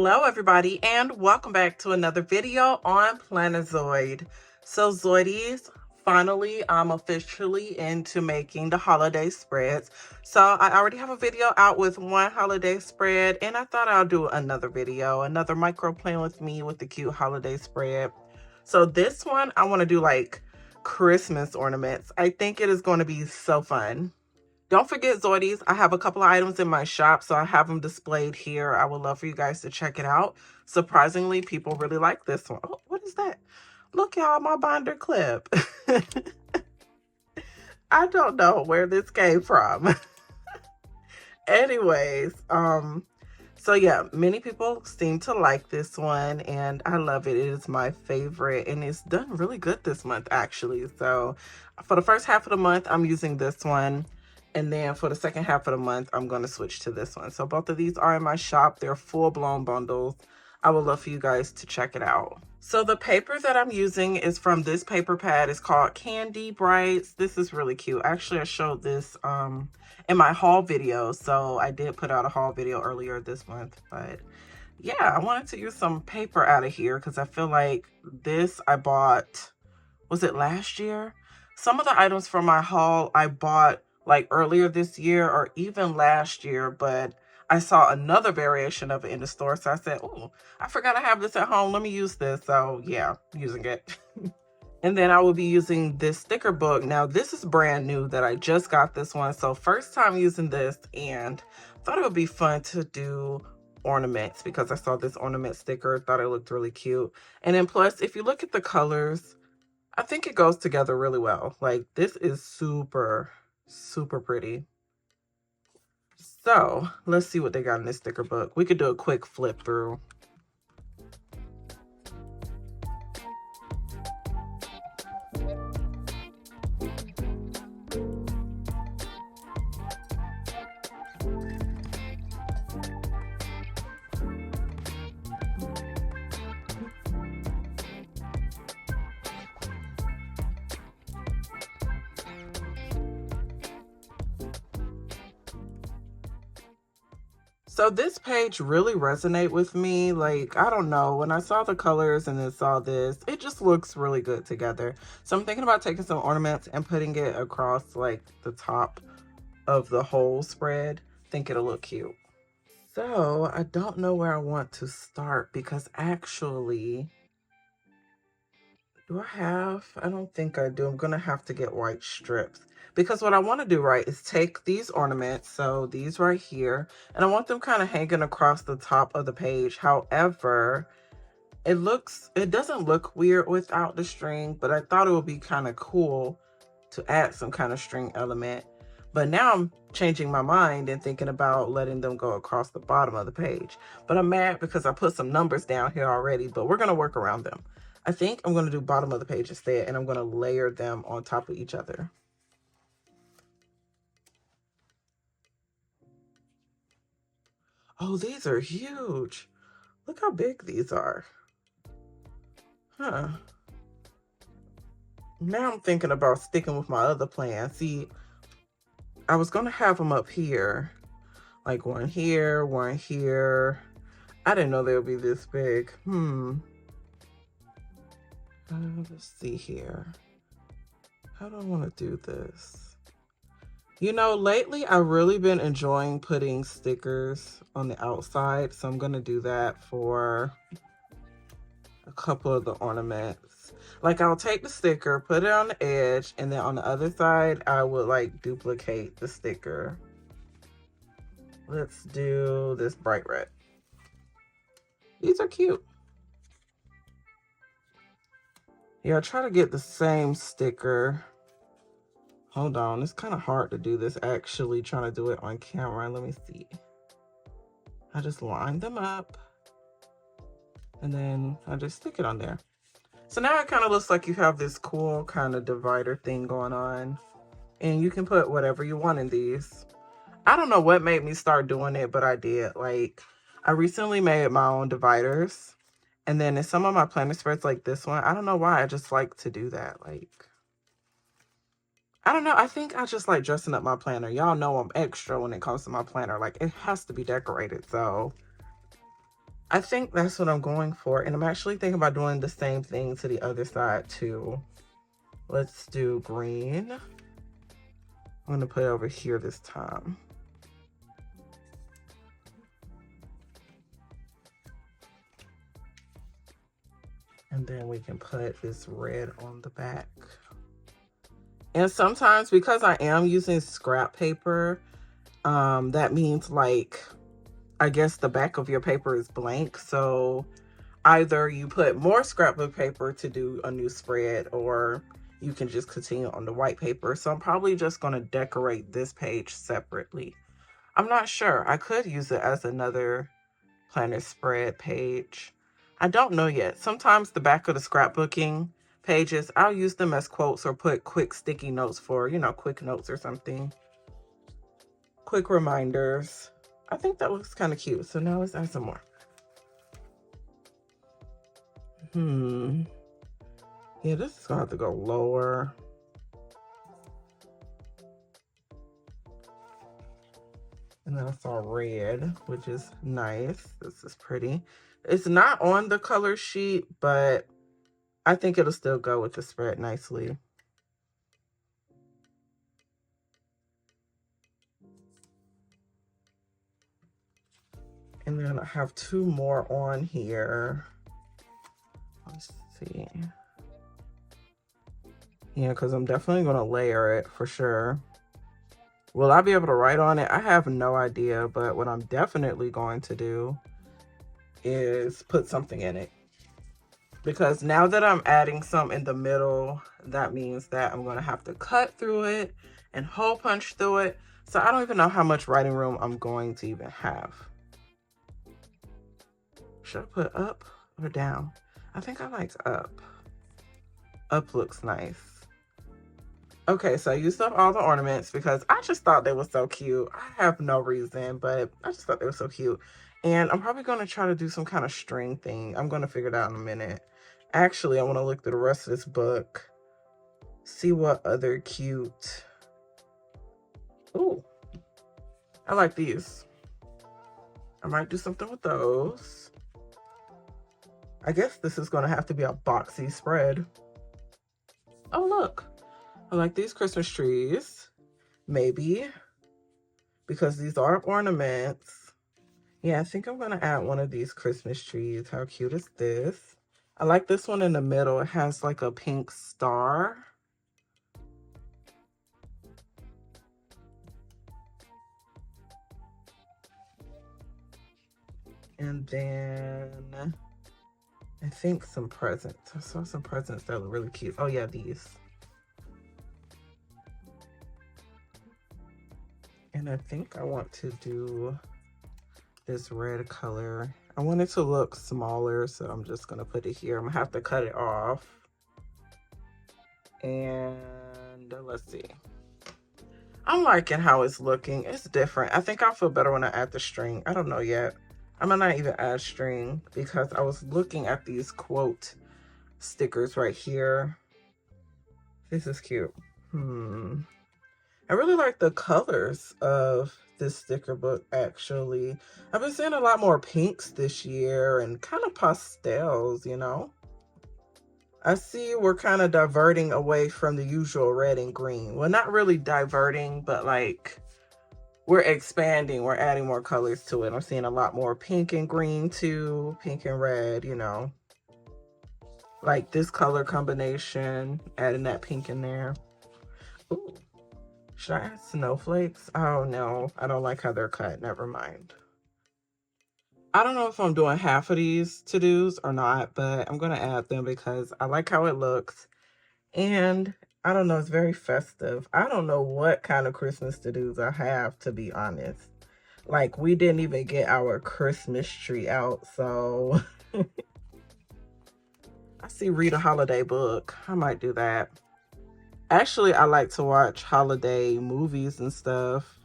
Hello everybody and welcome back to another video on Plannerzoid. So Zoidies, finally I'm officially into making the holiday spreads. So I already have a video out with one holiday spread and I thought I'll do another video, another micro plan with me with the cute holiday spread. So this one I want to do like Christmas ornaments. I think it is going to be so fun. Don't forget, Zoidies, I have a couple of items in my shop, so I have them displayed here. I would love for you guys to check it out. Surprisingly, people really like this one. Oh, what is that? Look, y'all, my binder clip. I don't know where this came from. Anyways, so yeah, many people seem to like this one, and I love it. It is my favorite, and it's done really good this month, actually. So for the first half of the month, I'm using this one. And then for the second half of the month, I'm going to switch to this one. So both of these are in my shop. They're full-blown bundles. I would love for you guys to check it out. So the paper that I'm using is from this paper pad. It's called Candy Brights. This is really cute. Actually, I showed this in my haul video. So I did put out a haul video earlier this month. But yeah, I wanted to use some paper out of here because I feel like this I bought, was it last year? Some of the items from my haul I bought like earlier this year or even last year, but I saw another variation of it in the store. So I said, oh, I forgot I have this at home. Let me use this. So yeah, using it. And then I will be using this sticker book. Now this is brand new that I just got this one. So first time using this and thought it would be fun to do ornaments because I saw this ornament sticker, thought it looked really cute. And then plus, if you look at the colors, I think it goes together really well. Like this is super pretty. So let's see what they got in this sticker book. We could do a quick flip through. So this page really resonated with me. Like, I don't know, when I saw the colors and then saw this, it just looks really good together. So I'm thinking about taking some ornaments and putting it across like the top of the whole spread. Think it'll look cute. So I don't know where I want to start because actually, do I have? I don't think I do. I'm gonna have to get white strips. Because what I want to do, right, is take these ornaments, so these right here, and I want them kind of hanging across the top of the page. However, it doesn't look weird without the string, but I thought it would be kind of cool to add some kind of string element. But now I'm changing my mind and thinking about letting them go across the bottom of the page. But I'm mad because I put some numbers down here already, but we're going to work around them. I think I'm going to do bottom of the page instead, and I'm going to layer them on top of each other. Oh, these are huge. Look how big these are. Huh. Now I'm thinking about sticking with my other plan. See, I was going to have them up here. Like one here, one here. I didn't know they would be this big. Let's see here. How do I want to do this? You know, lately I've really been enjoying putting stickers on the outside, so I'm going to do that for a couple of the ornaments. Like I'll take the sticker, put it on the edge, and then on the other side I would like duplicate the sticker. Let's do this bright red. These are cute. Yeah, I try to get the same sticker. Hold on, it's kind of hard to do this actually, trying to do it on camera. Let me see. I just line them up and then I just stick it on there. So now it kind of looks like you have this cool kind of divider thing going on, and you can put whatever you want in these. I don't know what made me start doing it, but I did. Like, I recently made my own dividers, and then in some of my planner spreads like this one, I don't know why, I just like to do that. Like, I don't know. I think I just like dressing up my planner. Y'all know I'm extra when it comes to my planner. Like, it has to be decorated. So I think that's what I'm going for. And I'm actually thinking about doing the same thing to the other side too. Let's do green. I'm going to put it over here this time. And then we can put this red on the back. And sometimes, because I am using scrap paper, that means like, I guess the back of your paper is blank. So either you put more scrapbook paper to do a new spread, or you can just continue on the white paper. So I'm probably just going to decorate this page separately. I'm not sure. I could use it as another planner spread page. I don't know yet. Sometimes the back of the scrapbooking pages, I'll use them as quotes or put quick sticky notes for, you know, quick notes or something. Quick reminders. I think that looks kind of cute. So now let's add some more. Yeah, this is gonna have to go lower. And then I saw red, which is nice. This is pretty. It's not on the color sheet, but I think it'll still go with the spread nicely. And then I have two more on here. Let's see. Yeah, because I'm definitely going to layer it for sure. Will I be able to write on it? I have no idea, but what I'm definitely going to do is put something in it. Because now that I'm adding some in the middle, that means that I'm going to have to cut through it and hole punch through it. So I don't even know how much writing room I'm going to even have. Should I put up or down? I think I like up. Up looks nice. Okay, so I used up all the ornaments because I just thought they were so cute. I have no reason, but I just thought they were so cute. And I'm probably going to try to do some kind of string thing. I'm going to figure it out in a minute. Actually, I want to look through the rest of this book. See what other cute... Ooh, I like these. I might do something with those. I guess this is going to have to be a boxy spread. Oh, look. I like these Christmas trees. Maybe. Because these are ornaments. Yeah, I think I'm going to add one of these Christmas trees. How cute is this? I like this one in the middle. It has like a pink star. And then I think some presents. I saw some presents that look really cute. Oh yeah, these. And I think I want to do this red color. I want it to look smaller, so I'm just gonna put it here. I'm gonna have to cut it off. And let's see. I'm liking how it's looking. It's different. I think I'll feel better when I add the string. I don't know yet. I might not even add string because I was looking at these quote stickers right here. This is cute. I really like the colors of this sticker book, actually. I've been seeing a lot more pinks this year and kind of pastels, you know? I see we're kind of diverting away from the usual red and green. Well, not really diverting, but like we're expanding. We're adding more colors to it. I'm seeing a lot more pink and green too. Pink and red, you know. Like this color combination, adding that pink in there. Ooh. Should I add snowflakes? Oh no, I don't like how they're cut. Never mind. I don't know if I'm doing half of these to-dos or not, but I'm going to add them because I like how it looks. And I don't know, it's very festive. I don't know what kind of Christmas to-dos I have, to be honest. Like, we didn't even get our Christmas tree out, so... I see read a holiday book. I might do that. Actually, I like to watch holiday movies and stuff.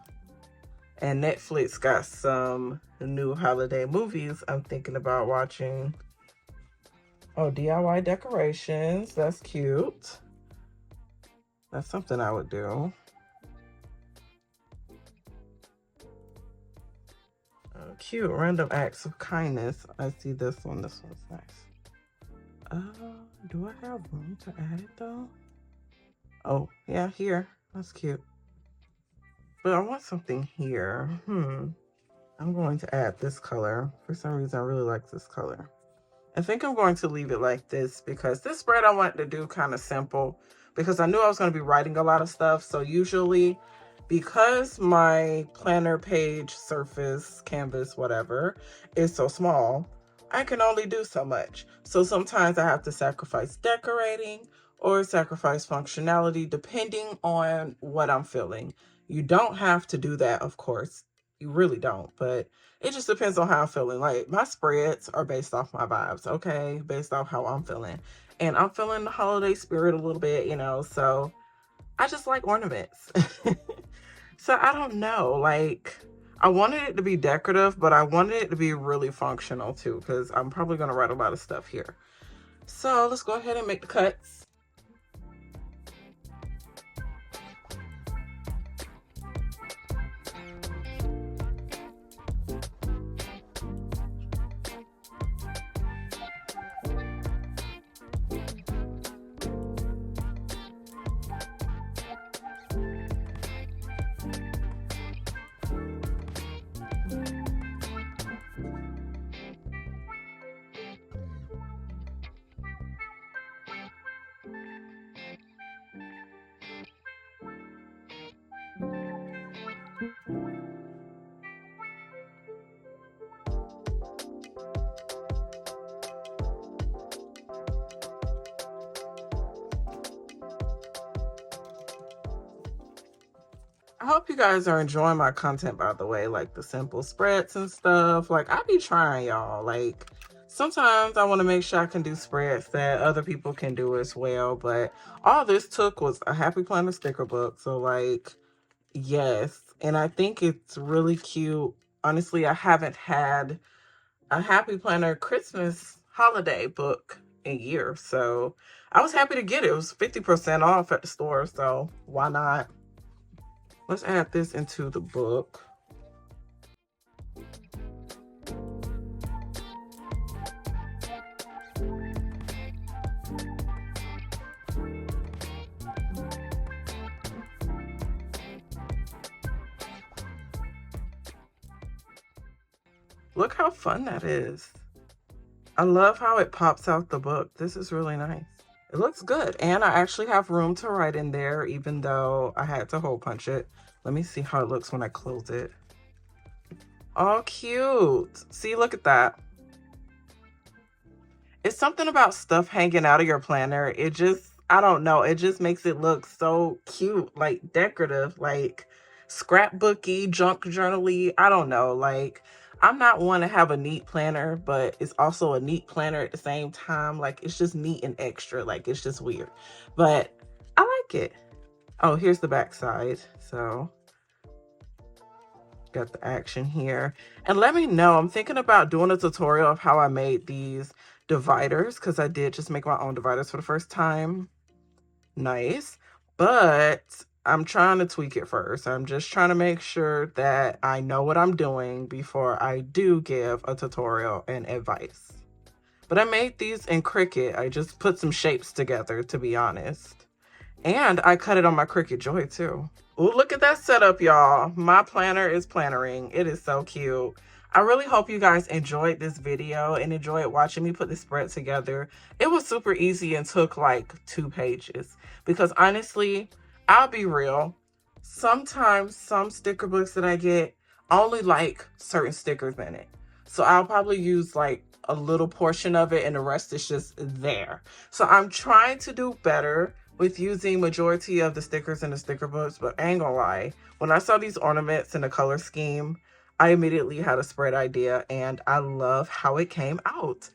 And Netflix got some new holiday movies I'm thinking about watching. Oh, DIY decorations. That's cute. That's something I would do. cute. Random acts of kindness. I see this one. This one's nice. Do I have room to add it though? Oh, yeah, here. That's cute. But I want something here. I'm going to add this color. For some reason, I really like this color. I think I'm going to leave it like this because this spread I wanted to do kind of simple because I knew I was going to be writing a lot of stuff. So usually, because my planner page, surface, canvas, whatever, is so small, I can only do so much. So sometimes I have to sacrifice decorating or sacrifice functionality depending on what I'm feeling. You don't have to do that, of course. You really don't, but it just depends on how I'm feeling. Like, my spreads are based off my vibes, okay? Based off how I'm feeling. And I'm feeling the holiday spirit a little bit, you know, so I just like ornaments. So I don't know, like, I wanted it to be decorative, but I wanted it to be really functional too, because I'm probably going to write a lot of stuff here. So let's go ahead and make the cuts. I hope you guys are enjoying my content, by the way, like the simple spreads and stuff. Like, I be trying, y'all. Like, sometimes I want to make sure I can do spreads that other people can do as well. But all this took was a Happy Planner sticker book. So, like, yes. And I think it's really cute. Honestly, I haven't had a Happy Planner Christmas holiday book in years. So, I was happy to get it. It was 50% off at the store. So, why not? Let's add this into the book. Look how fun that is. I love how it pops out the book. This is really nice. It looks good. And I actually have room to write in there, even though I had to hole punch it. Let me see how it looks when I close it. Oh, cute. See, look at that. It's something about stuff hanging out of your planner. It just, I don't know. It just makes it look so cute, like decorative, like scrapbooky, junk journal-y. I don't know. Like, I'm not one to have a neat planner, but it's also a neat planner at the same time. Like, it's just neat and extra. Like, it's just weird. But I like it. Oh, here's the back side. So got the action here. And let me know, I'm thinking about doing a tutorial of how I made these dividers, because I did just make my own dividers for the first time. Nice. But I'm trying to tweak it first. I'm just trying to make sure that I know what I'm doing before I do give a tutorial and advice. But I made these in Cricut. I just put some shapes together, to be honest. And I cut it on my Cricut Joy too. Ooh, look at that setup, y'all. My planner is plannering. It is so cute. I really hope you guys enjoyed this video and enjoyed watching me put this spread together. It was super easy and took like 2 pages. Because honestly, I'll be real. Sometimes some sticker books that I get only like certain stickers in it. So I'll probably use like a little portion of it and the rest is just there. So I'm trying to do better with using majority of the stickers in the sticker books, but I ain't gonna lie. When I saw these ornaments in the color scheme, I immediately had a spread idea and I love how it came out.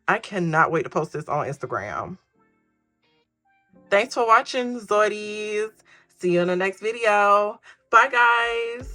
I cannot wait to post this on Instagram. Thanks for watching, Zoidies. See you in the next video. Bye, guys.